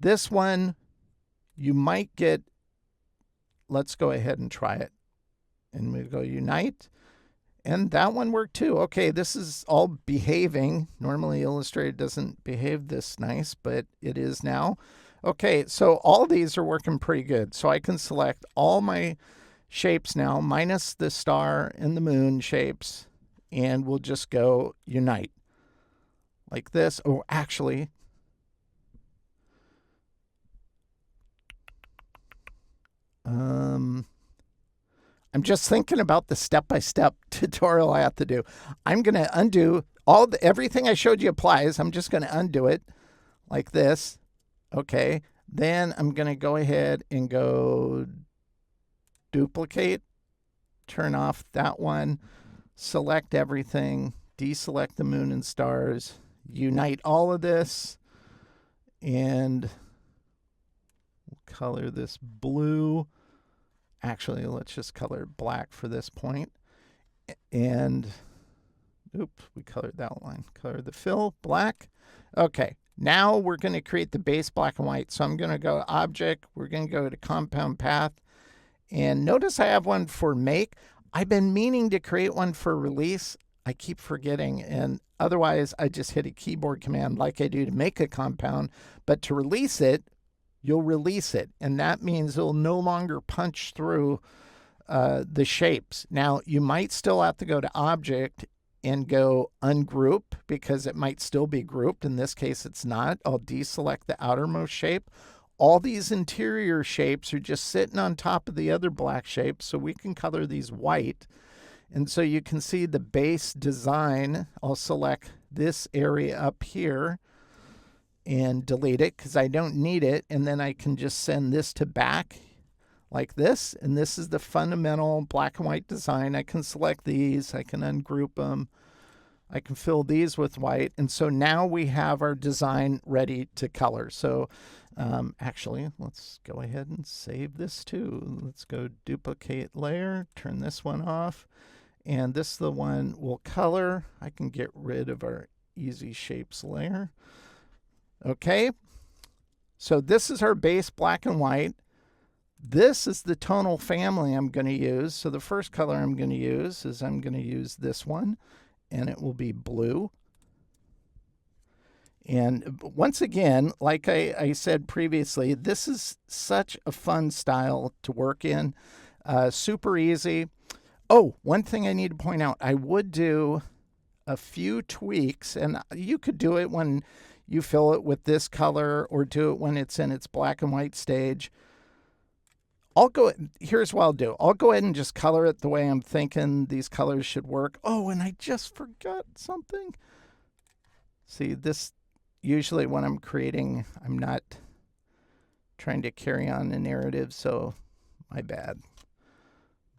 This one, you might get, let's go ahead and try it. And we go Unite. And that one worked too. Okay, this is all behaving. Normally Illustrator doesn't behave this nice, but it is now. Okay, so all these are working pretty good. So I can select all my shapes now, minus the star and the moon shapes, and we'll just go Unite. Like this. Oh, actually, I'm just thinking about the step-by-step tutorial I have to do. I'm going to undo everything I showed you applies. I'm just going to undo it like this. Okay. Then I'm going to go ahead and go duplicate, turn off that one, select everything, deselect the moon and stars, unite all of this, and we'll color this blue. Actually, let's just color it black for this point. And, oops, we colored that line. Color the fill black. Okay, now we're going to create the base black and white. So I'm going to go to Object. We're going to go to Compound Path. And notice I have one for Make. I've been meaning to create one for Release. I keep forgetting. And otherwise, I just hit a keyboard command like I do to make a compound. But to release it, you'll release it, and that means it'll no longer punch through the shapes. Now, you might still have to go to Object and go Ungroup because it might still be grouped. In this case, it's not. I'll deselect the outermost shape. All these interior shapes are just sitting on top of the other black shapes, so we can color these white. And so you can see the base design. I'll select this area up here and delete it because I don't need it. And then I can just send this to back like this. And this is the fundamental black and white design. I can select these. I can ungroup them. I can fill these with white. And so now we have our design ready to color. So actually, let's go ahead and save this too. Let's go duplicate layer, turn this one off. And this is the one we'll color. I can get rid of our easy shapes layer. Okay, so this is our base black and white. This is the tonal family I'm going to use. So the first color I'm going to use is I'm going to use this one, and it will be blue. And once again, like I said previously, this is such a fun style to work in. Super easy. Oh, one thing I need to point out, I would do a few tweaks, and you could do it when you fill it with this color or do it when it's in its black and white stage. Here's what I'll do. I'll go ahead and just color it the way I'm thinking these colors should work. Oh, and I just forgot something. See, this usually when I'm creating, I'm not trying to carry on a narrative, so my bad.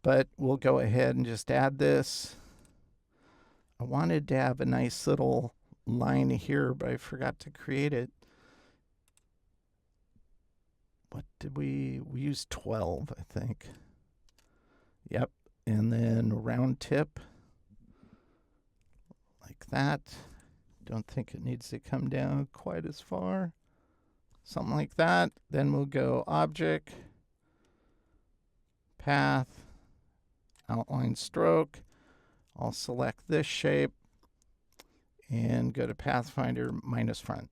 But we'll go ahead and just add this. I wanted to have a nice little line here, but I forgot to create it. What did we used 12, I think. Yep. And then round tip like that. Don't think it needs to come down quite as far. Something like that. Then we'll go Object, Path, Outline Stroke. I'll select this shape and go to Pathfinder minus front.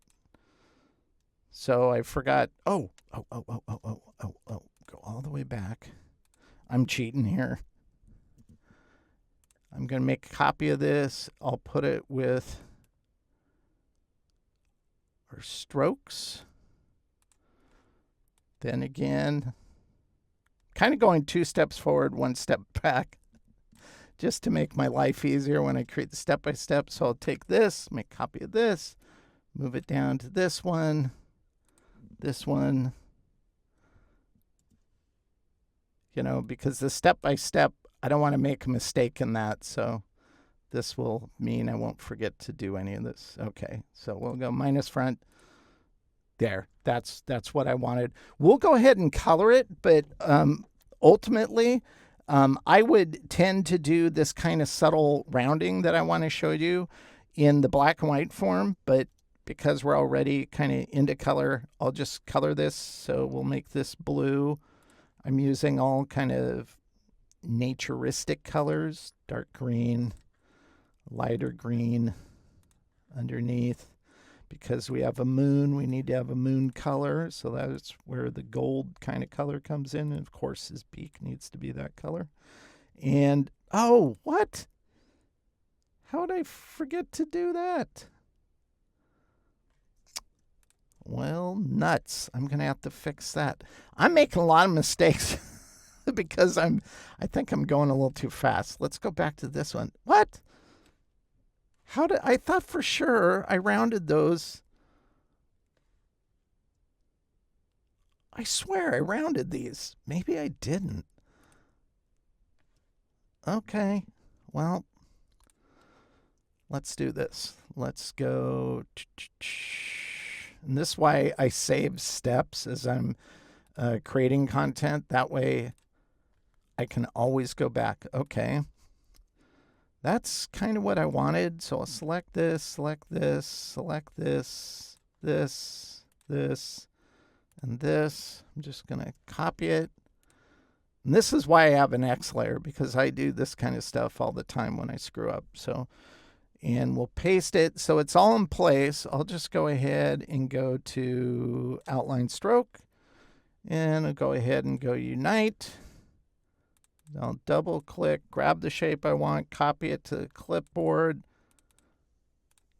So I forgot. Go all the way back. I'm cheating here. I'm going to make a copy of this. I'll put it with our strokes. Then again, kind of going 2 steps forward, 1 step back, just to make my life easier when I create the step-by-step. So I'll take this, make a copy of this, move it down to this one, you know, because the step-by-step, I don't want to make a mistake in that. So this will mean I won't forget to do any of this. Okay, so we'll go minus front. There, that's what I wanted. We'll go ahead and color it, but ultimately, I would tend to do this kind of subtle rounding that I want to show you in the black and white form, but because we're already kind of into color, I'll just color this. So we'll make this blue. I'm using all kind of naturistic colors, dark green, lighter green underneath. Because we have a moon, we need to have a moon color. So that's where the gold kind of color comes in. And of course, his beak needs to be that color. And, oh, what? How did I forget to do that? Well, nuts. I'm going to have to fix that. I'm making a lot of mistakes. because I think I'm going a little too fast. Let's go back to this one. What? I thought for sure I rounded those. I swear I rounded these. Maybe I didn't. Okay, well, let's do this. Let's go. And this is why I save steps as I'm creating content. That way I can always go back. Okay, that's kind of what I wanted. So I'll select this, select this, select this, this, this, and this. I'm just going to copy it. And this is why I have an X layer, because I do this kind of stuff all the time when I screw up. So, and we'll paste it. So it's all in place. I'll just go ahead and go to outline stroke, and I'll go ahead and go unite. I'll double click, grab the shape I want, copy it to the clipboard,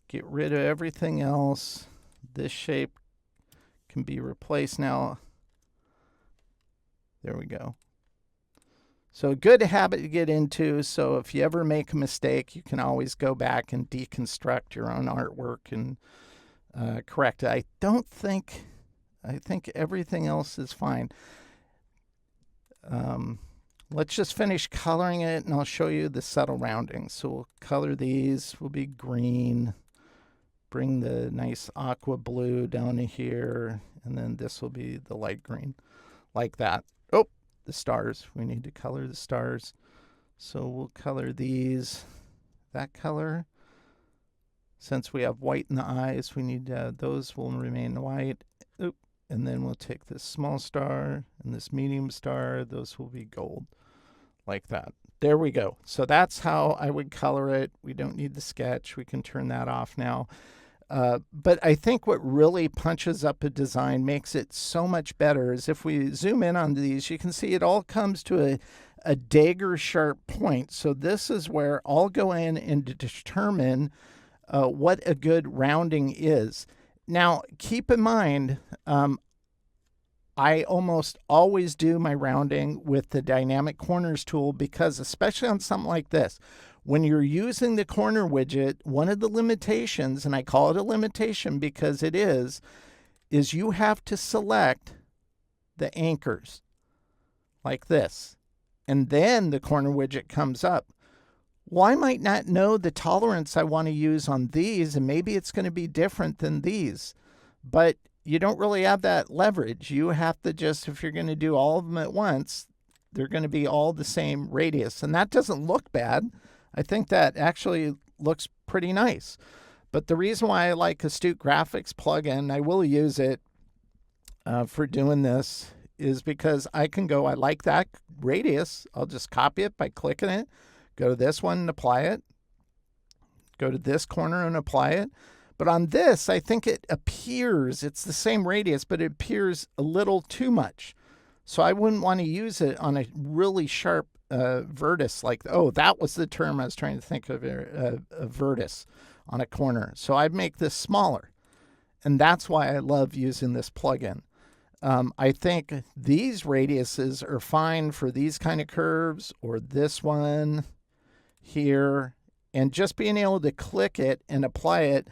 get rid of everything else. This shape can be replaced now. There we go. So a good habit to get into. So if you ever make a mistake, you can always go back and deconstruct your own artwork and correct it. I think everything else is fine. Let's just finish coloring it, and I'll show you the subtle rounding. So we'll color these. Will be green. Bring the nice aqua blue down to here, and then this will be the light green, like that. Oh, the stars. We need to color the stars. So we'll color these that color. Since we have white in the eyes, we need those will remain white. Oop. And then we'll take this small star and this medium star. Those will be gold, like that. There we go. So that's how I would color it. We don't need the sketch. We can turn that off now. But I think what really punches up a design, makes it so much better, is if we zoom in on these, you can see it all comes to a dagger sharp point. So this is where I'll go in and determine what a good rounding is. Now, keep in mind, I almost always do my rounding with the dynamic corners tool, because especially on something like this, when you're using the corner widget, one of the limitations, and I call it a limitation because it is you have to select the anchors like this, and then the corner widget comes up. Well, I might not know the tolerance I want to use on these, and maybe it's going to be different than these, but you don't really have that leverage. You have to just, if you're going to do all of them at once, they're going to be all the same radius, and that doesn't look bad. I think that actually looks pretty nice. But the reason why I like Astute Graphics plugin, I will use it for doing this, is because I can go, I like that radius. I'll just copy it by clicking it. Go to this one and apply it. Go to this corner and apply it. But on this, I think it appears, it's the same radius, but it appears a little too much. So I wouldn't want to use it on a really sharp vertex, like, oh, that was the term I was trying to think of, a vertex on a corner. So I'd make this smaller. And that's why I love using this plugin. I think these radiuses are fine for these kind of curves, or this one here. And just being able to click it and apply it,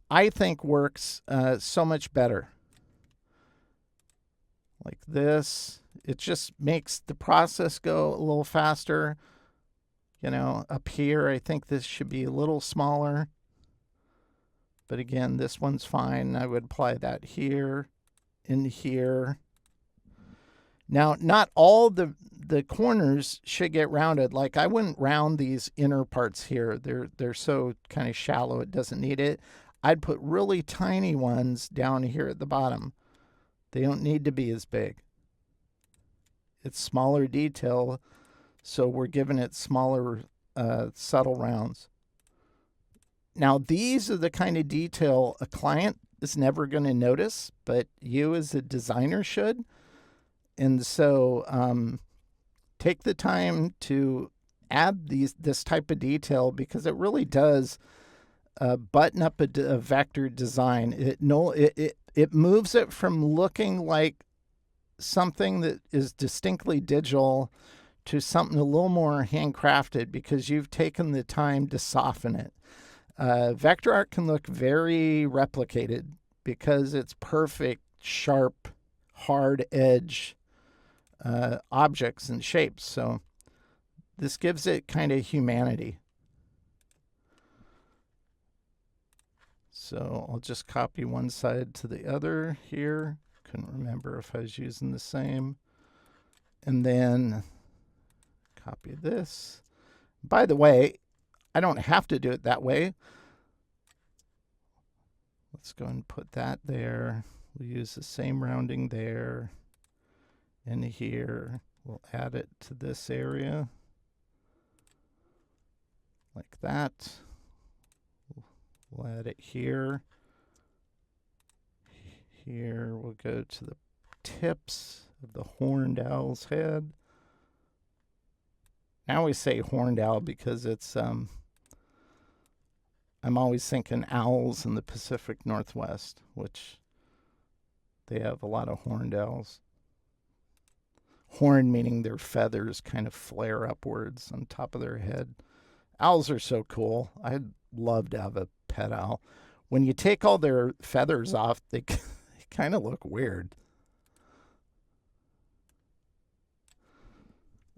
I think works so much better. Like this. It just makes the process go a little faster. You know, up here, I think this should be a little smaller. But again, this one's fine. I would apply that here and here. Now, not all the corners should get rounded. Like, I wouldn't round these inner parts here. They're so kind of shallow, it doesn't need it. I'd put really tiny ones down here at the bottom. They don't need to be as big. It's smaller detail, so we're giving it smaller, subtle rounds. Now, these are the kind of detail a client is never going to notice, but you as a designer should. And so take the time to add this type of detail, because it really does button up a vector design. It moves it from looking like something that is distinctly digital to something a little more handcrafted because you've taken the time to soften it. Vector art can look very replicated because it's perfect, sharp, hard edge objects and shapes. So this gives it kind of humanity. So I'll just copy one side to the other here. Couldn't remember if I was using the same. And then copy this. By the way, I don't have to do it that way. Let's go and put that there. We'll use the same rounding there and here. We'll add it to this area like that. We'll add it here. Here we'll go to the tips of the horned owl's head. Now we say horned owl because it's I'm always thinking owls in the Pacific Northwest, which they have a lot of horned owls. Horn meaning their feathers kind of flare upwards on top of their head. Owls are so cool. I'd love to have a pet owl. When you take all their feathers off, they kind of look weird.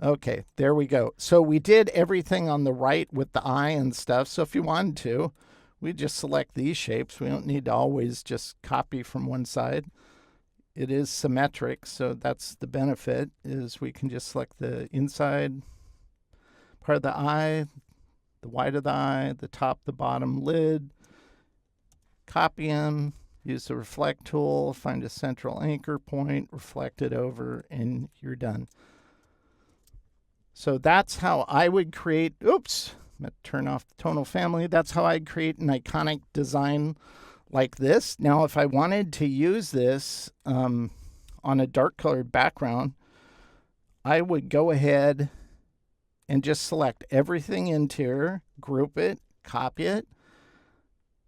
Okay, there we go. So we did everything on the right with the eye and stuff. So if you wanted to, we just select these shapes. We don't need to always just copy from one side. It is symmetric, so that's the benefit, is we can just select the inside part of the eye, the white of the eye, the top, the bottom lid, copy them, use the reflect tool, find a central anchor point, reflect it over, and you're done. So that's how I would create, oops, I'm going to turn off the tonal family. That's how I'd create an iconic design like this. Now, if I wanted to use this on a dark colored background, I would go ahead and just select everything into here, group it, copy it,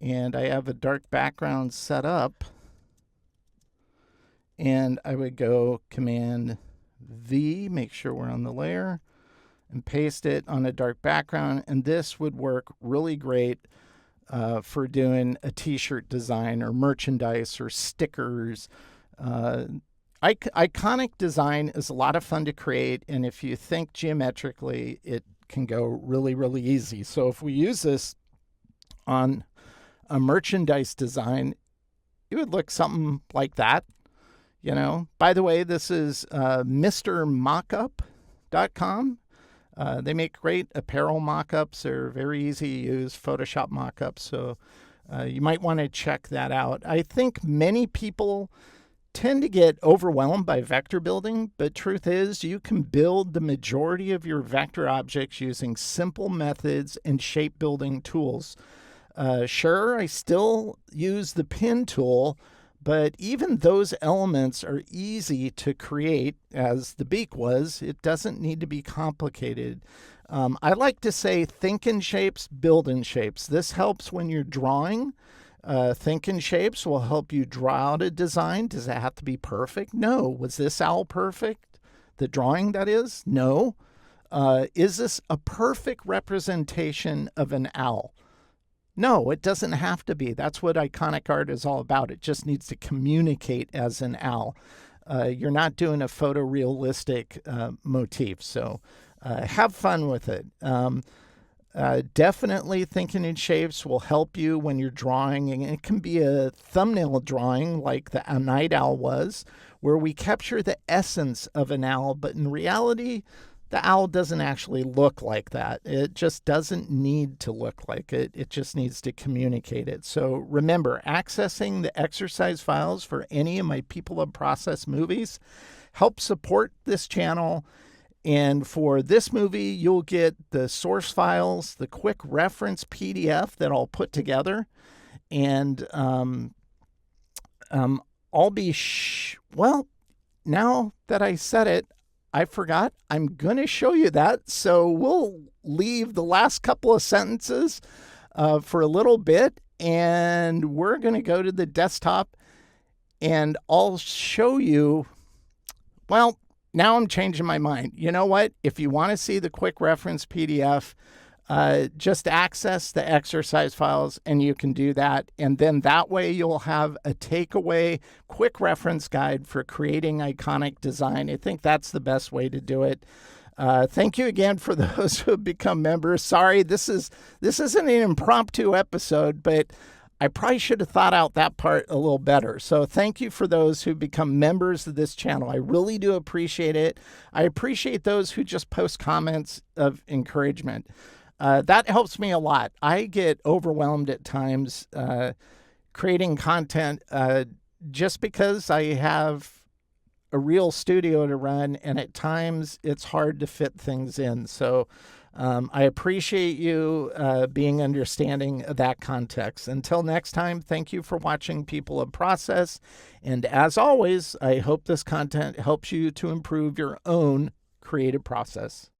and I have a dark background set up. And I would go Command V, make sure we're on the layer, and paste it on a dark background. And this would work really great for doing a t-shirt design or merchandise or stickers. Iconic design is a lot of fun to create, and if you think geometrically, it can go really, really easy. So if we use this on a merchandise design, it would look something like that. You know, by the way, this is MrMockup.com. They make great apparel mockups. They're very easy to use, Photoshop mockups. So you might want to check that out. I think many people tend to get overwhelmed by vector building, but truth is you can build the majority of your vector objects using simple methods and shape building tools. Sure, I still use the pen tool, but even those elements are easy to create, as the beak was. It doesn't need to be complicated. I like to say think in shapes, build in shapes. This helps when you're drawing. Think in shapes will help you draw out a design. Does it have to be perfect? No. Was this owl perfect? The drawing, that is? No. Is this a perfect representation of an owl? No, it doesn't have to be. That's what iconic art is all about. It just needs to communicate as an owl. You're not doing a photorealistic motif, so have fun with it. Definitely thinking in shapes will help you when you're drawing, and it can be a thumbnail drawing like the night owl was, where we capture the essence of an owl, but in reality, the owl doesn't actually look like that. It just doesn't need to look like it. It just needs to communicate it. So remember, accessing the exercise files for any of my People of Process movies helps support this channel. And for this movie, you'll get the source files, the quick reference PDF that I'll put together. And I'll be, well, now that I said it, I forgot. I'm going to show you that. So we'll leave the last couple of sentences for a little bit, and we're going to go to the desktop, and I'll show you Well, now I'm changing my mind. You know what? If you want to see the quick reference PDF, just access the exercise files and you can do that. And then that way you'll have a takeaway quick reference guide for creating iconic design. I think that's the best way to do it. Thank you again for those who have become members. Sorry, this isn't an impromptu episode, but I probably should have thought out that part a little better. So thank you for those who become members of this channel. I really do appreciate it. I appreciate those who just post comments of encouragement. That helps me a lot. I get overwhelmed at times creating content just because I have a real studio to run, and at times it's hard to fit things in. So I appreciate you being understanding of that context. Until next time, thank you for watching People of Process. And as always, I hope this content helps you to improve your own creative process.